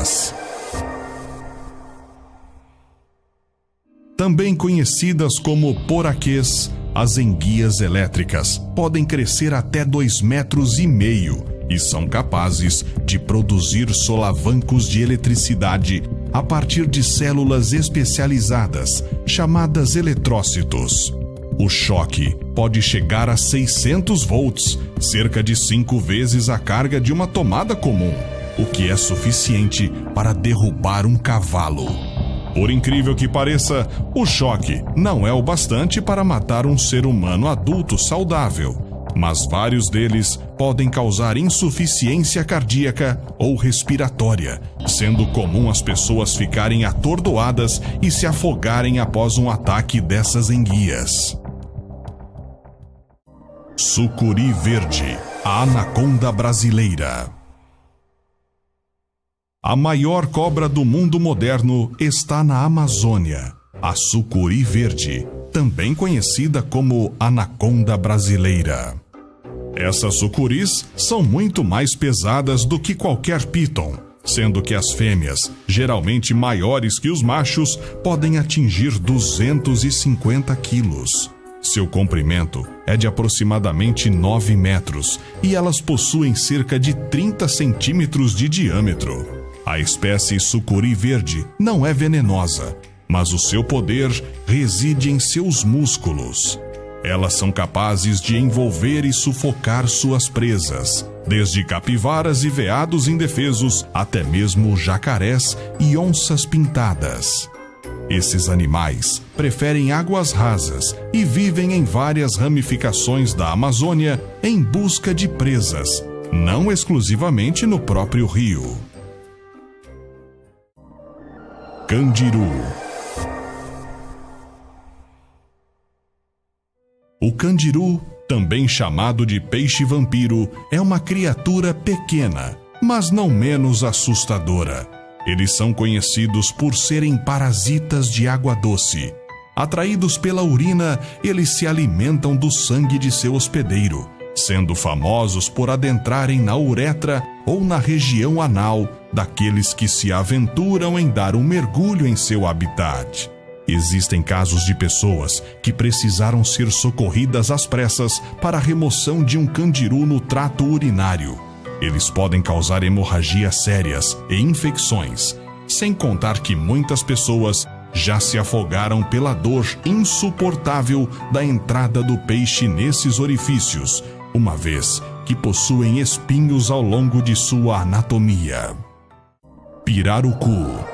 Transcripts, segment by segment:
terras. Também conhecidas como poraquês, as enguias elétricas podem crescer até 2,5 metros e são capazes de produzir solavancos de eletricidade a partir de células especializadas, chamadas eletrócitos. O choque pode chegar a 600 volts, cerca de 5 vezes a carga de uma tomada comum, o que é suficiente para derrubar um cavalo. Por incrível que pareça, o choque não é o bastante para matar um ser humano adulto saudável, mas vários deles podem causar insuficiência cardíaca ou respiratória, sendo comum as pessoas ficarem atordoadas e se afogarem após um ataque dessas enguias. Sucuri verde, a anaconda brasileira. A maior cobra do mundo moderno está na Amazônia, a sucuri verde, também conhecida como anaconda brasileira. Essas sucuris são muito mais pesadas do que qualquer piton, sendo que as fêmeas, geralmente maiores que os machos, podem atingir 250 quilos. Seu comprimento é de aproximadamente 9 metros e elas possuem cerca de 30 centímetros de diâmetro. A espécie sucuri verde não é venenosa, mas o seu poder reside em seus músculos. Elas são capazes de envolver e sufocar suas presas, desde capivaras e veados indefesos até mesmo jacarés e onças pintadas. Esses animais preferem águas rasas e vivem em várias ramificações da Amazônia em busca de presas, não exclusivamente no próprio rio. Candiru. O candiru, também chamado de peixe-vampiro, é uma criatura pequena, mas não menos assustadora. Eles são conhecidos por serem parasitas de água doce. Atraídos pela urina, eles se alimentam do sangue de seu hospedeiro, sendo famosos por adentrarem na uretra ou na região anal daqueles que se aventuram em dar um mergulho em seu habitat. Existem casos de pessoas que precisaram ser socorridas às pressas para a remoção de um candiru no trato urinário. Eles podem causar hemorragias sérias e infecções, sem contar que muitas pessoas já se afogaram pela dor insuportável da entrada do peixe nesses orifícios, uma vez que possuem espinhos ao longo de sua anatomia. Pirarucu.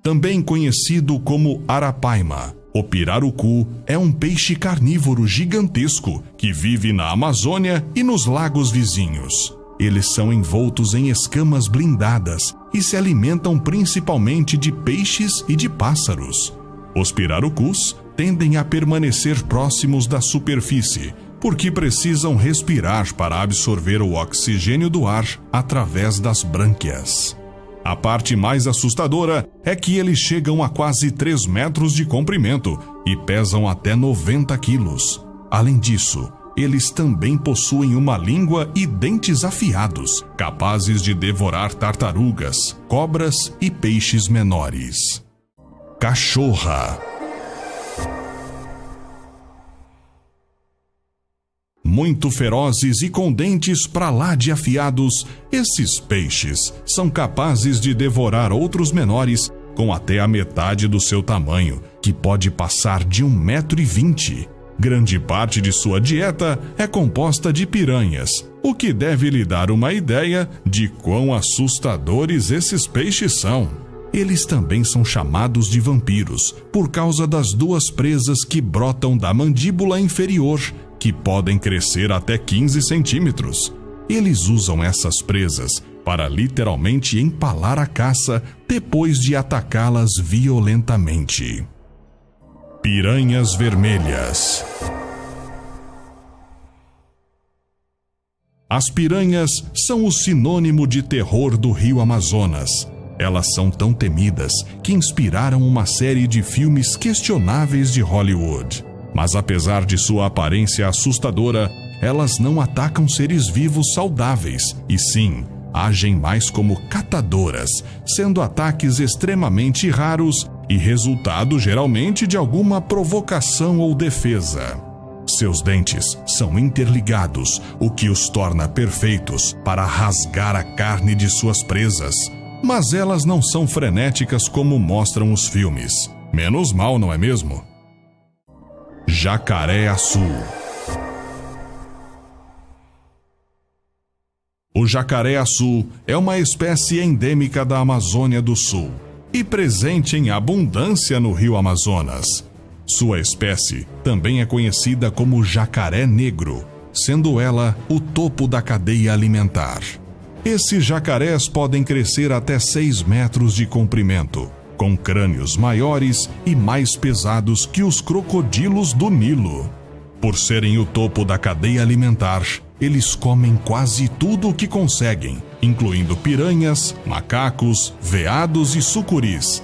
Também conhecido como arapaima, o pirarucu é um peixe carnívoro gigantesco que vive na Amazônia e nos lagos vizinhos. Eles são envoltos em escamas blindadas e se alimentam principalmente de peixes e de pássaros. Os pirarucus tendem a permanecer próximos da superfície, porque precisam respirar para absorver o oxigênio do ar através das brânquias. A parte mais assustadora é que eles chegam a quase 3 metros de comprimento e pesam até 90 quilos. Além disso, eles também possuem uma língua e dentes afiados, capazes de devorar tartarugas, cobras e peixes menores. Cachorra. Muito ferozes e com dentes pra lá de afiados, esses peixes são capazes de devorar outros menores com até a metade do seu tamanho, que pode passar de 1,20 m. Grande parte de sua dieta é composta de piranhas, o que deve lhe dar uma ideia de quão assustadores esses peixes são. Eles também são chamados de vampiros, por causa das 2 presas que brotam da mandíbula inferior, que podem crescer até 15 centímetros. Eles usam essas presas para literalmente empalar a caça depois de atacá-las violentamente. Piranhas vermelhas. As piranhas são o sinônimo de terror do rio Amazonas. Elas são tão temidas que inspiraram uma série de filmes questionáveis de Hollywood. Mas apesar de sua aparência assustadora, elas não atacam seres vivos saudáveis, e sim, agem mais como catadoras, sendo ataques extremamente raros e resultado geralmente de alguma provocação ou defesa. Seus dentes são interligados, o que os torna perfeitos para rasgar a carne de suas presas. Mas elas não são frenéticas como mostram os filmes. Menos mal, não é mesmo? Jacaré-açu. O jacaré-açu é uma espécie endêmica da Amazônia do Sul e presente em abundância no Rio Amazonas. Sua espécie também é conhecida como jacaré negro, sendo ela o topo da cadeia alimentar. Esses jacarés podem crescer até 6 metros de comprimento, com crânios maiores e mais pesados que os crocodilos do Nilo. Por serem o topo da cadeia alimentar, eles comem quase tudo o que conseguem, incluindo piranhas, macacos, veados e sucuris.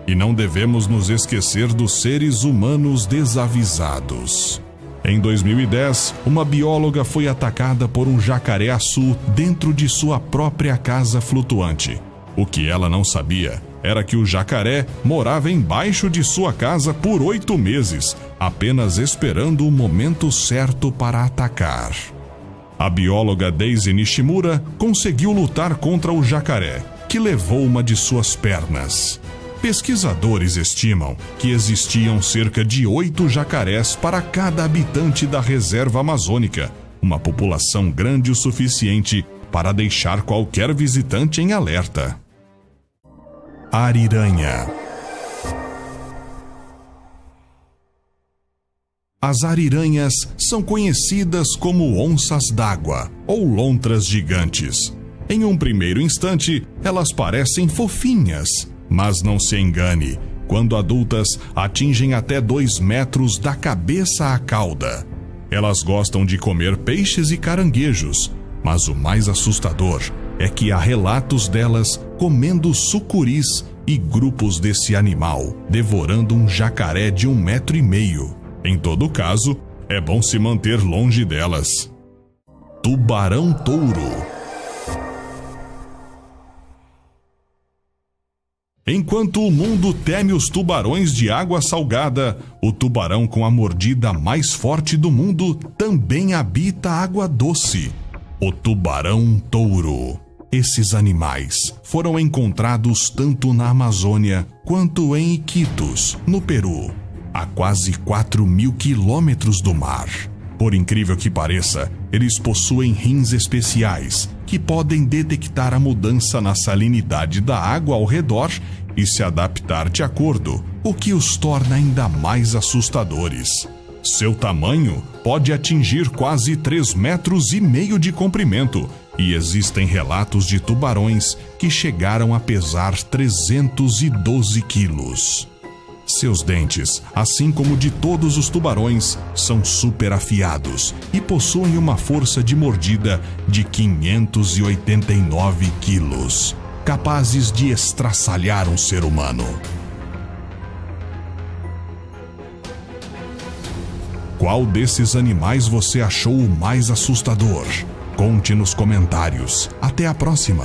E não devemos nos esquecer dos seres humanos desavisados. Em 2010, uma bióloga foi atacada por um jacaré-açu dentro de sua própria casa flutuante. O que ela não sabia era que o jacaré morava embaixo de sua casa por 8 meses, apenas esperando o momento certo para atacar. A bióloga Daisy Nishimura conseguiu lutar contra o jacaré, que levou uma de suas pernas. Pesquisadores estimam que existiam cerca de 8 jacarés para cada habitante da reserva amazônica, uma população grande o suficiente para deixar qualquer visitante em alerta. Ariranha. As ariranhas são conhecidas como onças d'água ou lontras gigantes. Em um primeiro instante, elas parecem fofinhas, mas não se engane, quando adultas atingem até 2 metros da cabeça à cauda. Elas gostam de comer peixes e caranguejos, mas o mais assustador é que há relatos delas comendo sucuris e grupos desse animal devorando um jacaré de 1,5 metros. Em todo caso, é bom se manter longe delas. Tubarão-touro. Enquanto o mundo teme os tubarões de água salgada, o tubarão com a mordida mais forte do mundo também habita a água doce. O tubarão-touro. Esses animais foram encontrados tanto na Amazônia quanto em Iquitos, no Peru, a quase 4.000 quilômetros do mar. Por incrível que pareça, eles possuem rins especiais que podem detectar a mudança na salinidade da água ao redor e se adaptar de acordo, o que os torna ainda mais assustadores. Seu tamanho pode atingir quase 3,5 metros de comprimento e existem relatos de tubarões que chegaram a pesar 312 quilos. Seus dentes, assim como de todos os tubarões, são super afiados e possuem uma força de mordida de 589 quilos, capazes de estraçalhar um ser humano. Qual desses animais você achou o mais assustador? Conte nos comentários. Até a próxima!